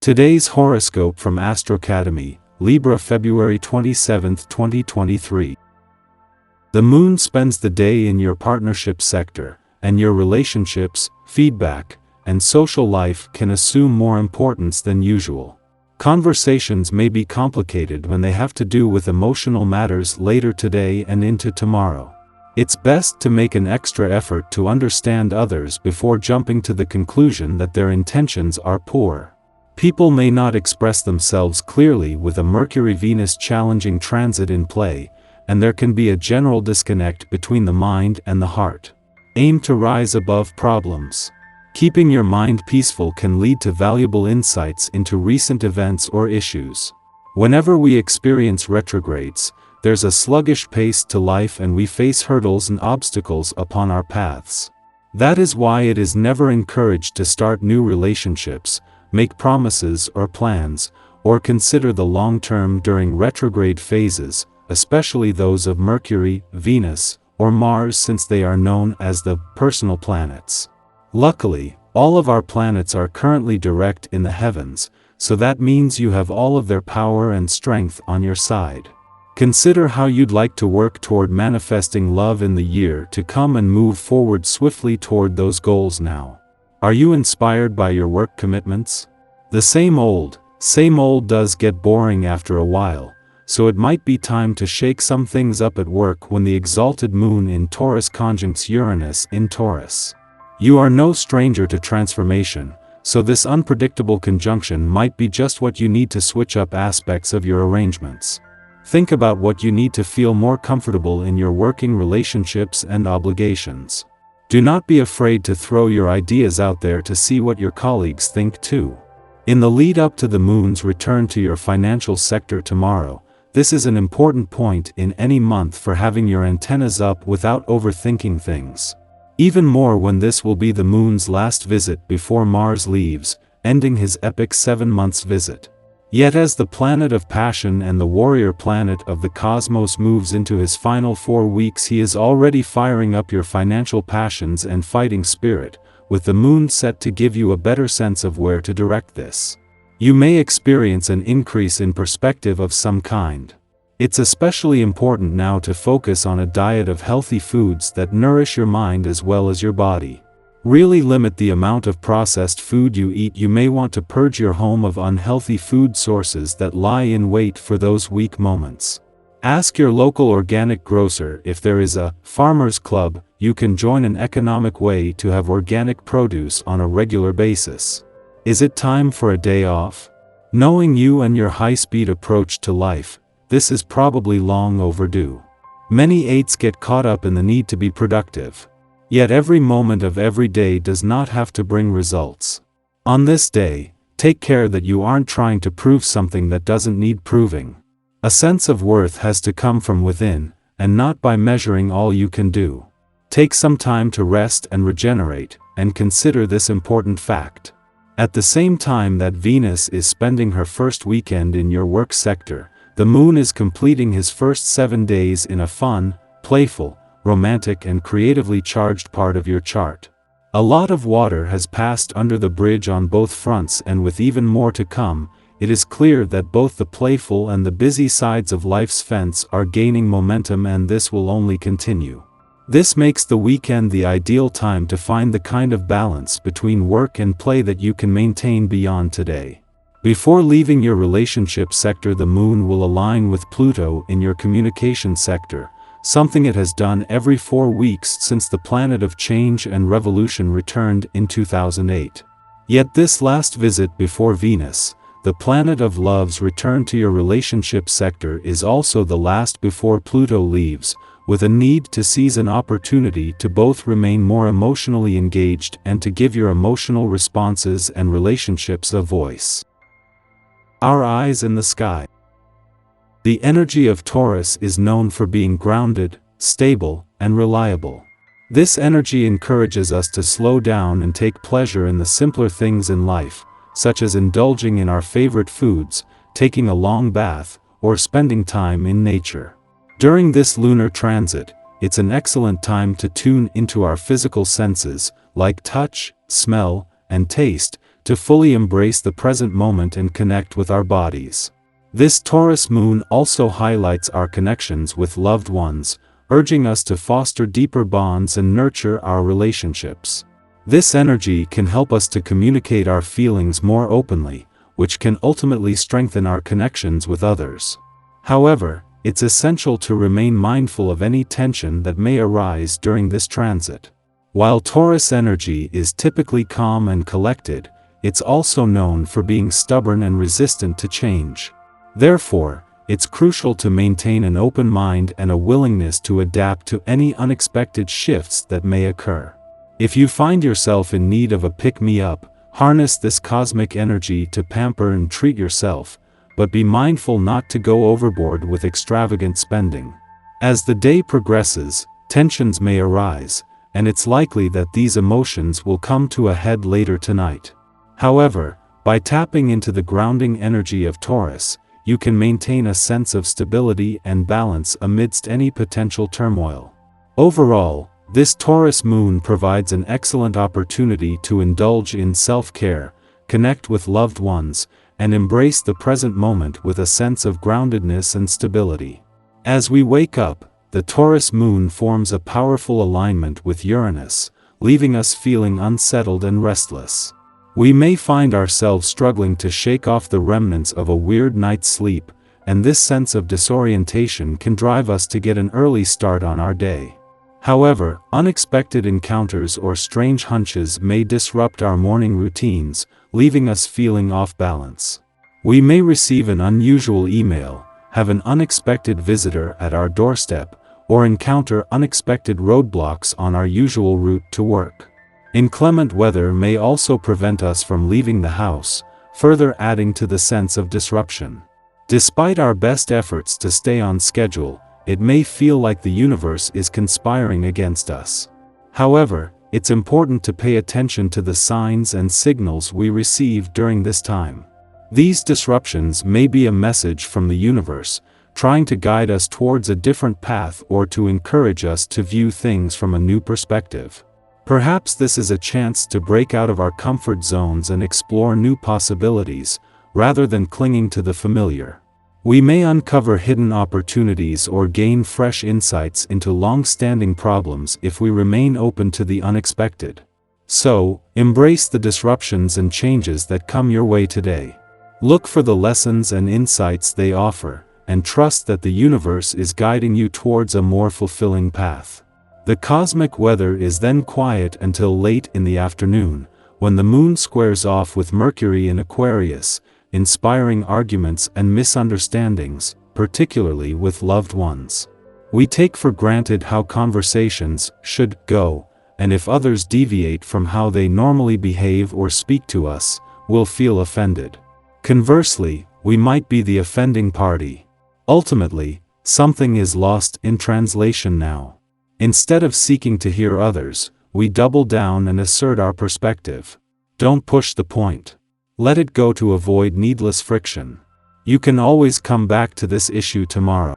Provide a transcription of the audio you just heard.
Today's horoscope from Astrocademy, Libra February 27, 2023. The moon spends the day in your partnership sector, and your relationships, feedback, and social life can assume more importance than usual. Conversations may be complicated when they have to do with emotional matters later today and into tomorrow. It's best to make an extra effort to understand others before jumping to the conclusion that their intentions are poor. People may not express themselves clearly with a Mercury-Venus challenging transit in play, and there can be a general disconnect between the mind and the heart. Aim to rise above problems. Keeping your mind peaceful can lead to valuable insights into recent events or issues. Whenever we experience retrogrades, there's a sluggish pace to life and we face hurdles and obstacles upon our paths. That is why it is never encouraged to start new relationships, make promises or plans, or consider the long term during retrograde phases, especially those of Mercury, Venus, or Mars, since they are known as the personal planets. Luckily, all of our planets are currently direct in the heavens, so that means you have all of their power and strength on your side. Consider how you'd like to work toward manifesting love in the year to come and move forward swiftly toward those goals now. Are you inspired by your work commitments? The same old does get boring after a while, so it might be time to shake some things up at work when the exalted moon in Taurus conjuncts Uranus in Taurus. You are no stranger to transformation, so this unpredictable conjunction might be just what you need to switch up aspects of your arrangements. Think about what you need to feel more comfortable in your working relationships and obligations. Do not be afraid to throw your ideas out there to see what your colleagues think too. In the lead up to the moon's return to your financial sector tomorrow, this is an important point in any month for having your antennas up without overthinking things. Even more when this will be the moon's last visit before Mars leaves, ending his epic 7 months visit. Yet as the planet of passion and the warrior planet of the cosmos moves into his final 4 weeks, he is already firing up your financial passions and fighting spirit, with the moon set to give you a better sense of where to direct this. You may experience an increase in perspective of some kind. It's especially important now to focus on a diet of healthy foods that nourish your mind as well as your body. Really limit the amount of processed food you eat. You may want to purge your home of unhealthy food sources that lie in wait for those weak moments. Ask your local organic grocer if there is a farmers club you can join, an economic way to have organic produce on a regular basis. Is it time for a day off? Knowing you and your high-speed approach to life, this is probably long overdue. Many 8s get caught up in the need to be productive. Yet every moment of every day does not have to bring results. On this day, take care that you aren't trying to prove something that doesn't need proving. A sense of worth has to come from within, and not by measuring all you can do. Take some time to rest and regenerate, and consider this important fact. At the same time that Venus is spending her first weekend in your work sector, the moon is completing his first 7 days in a fun, playful, romantic and creatively charged part of your chart. A lot of water has passed under the bridge on both fronts, and with even more to come, it is clear that both the playful and the busy sides of life's fence are gaining momentum, and this will only continue. This makes the weekend the ideal time to find the kind of balance between work and play that you can maintain beyond today. Before leaving your relationship sector, the moon will align with Pluto in your communication sector, something it has done every 4 weeks since the planet of change and revolution returned in 2008. Yet this last visit before Venus, the planet of love's return to your relationship sector, is also the last before Pluto leaves, with a need to seize an opportunity to both remain more emotionally engaged and to give your emotional responses and relationships a voice. Our eyes in the sky. The energy of Taurus is known for being grounded, stable, and reliable. This energy encourages us to slow down and take pleasure in the simpler things in life, such as indulging in our favorite foods, taking a long bath, or spending time in nature. During this lunar transit, it's an excellent time to tune into our physical senses, like touch, smell, and taste, to fully embrace the present moment and connect with our bodies. This Taurus moon also highlights our connections with loved ones, urging us to foster deeper bonds and nurture our relationships. This energy can help us to communicate our feelings more openly, which can ultimately strengthen our connections with others. However, it's essential to remain mindful of any tension that may arise during this transit. While Taurus energy is typically calm and collected, it's also known for being stubborn and resistant to change. Therefore, it's crucial to maintain an open mind and a willingness to adapt to any unexpected shifts that may occur. If you find yourself in need of a pick-me-up, harness this cosmic energy to pamper and treat yourself, but be mindful not to go overboard with extravagant spending. As the day progresses, tensions may arise, and it's likely that these emotions will come to a head later tonight. However, by tapping into the grounding energy of Taurus, you can maintain a sense of stability and balance amidst any potential turmoil. Overall, this Taurus moon provides an excellent opportunity to indulge in self-care, connect with loved ones, and embrace the present moment with a sense of groundedness and stability. As we wake up, the Taurus moon forms a powerful alignment with Uranus, leaving us feeling unsettled and restless. We may find ourselves struggling to shake off the remnants of a weird night's sleep, and this sense of disorientation can drive us to get an early start on our day. However, unexpected encounters or strange hunches may disrupt our morning routines, leaving us feeling off balance. We may receive an unusual email, have an unexpected visitor at our doorstep, or encounter unexpected roadblocks on our usual route to work. Inclement weather may also prevent us from leaving the house, further adding to the sense of disruption. Despite our best efforts to stay on schedule, it may feel like the universe is conspiring against us. However, it's important to pay attention to the signs and signals we receive during this time. These disruptions may be a message from the universe, trying to guide us towards a different path or to encourage us to view things from a new perspective. Perhaps this is a chance to break out of our comfort zones and explore new possibilities, rather than clinging to the familiar. We may uncover hidden opportunities or gain fresh insights into long-standing problems if we remain open to the unexpected. So, embrace the disruptions and changes that come your way today. Look for the lessons and insights they offer, and trust that the universe is guiding you towards a more fulfilling path. The cosmic weather is then quiet until late in the afternoon, when the moon squares off with Mercury in Aquarius, inspiring arguments and misunderstandings, particularly with loved ones. We take for granted how conversations should go, and if others deviate from how they normally behave or speak to us, we'll feel offended. Conversely, we might be the offending party. Ultimately, something is lost in translation now. Instead of seeking to hear others, we double down and assert our perspective. Don't push the point. Let it go to avoid needless friction. You can always come back to this issue tomorrow.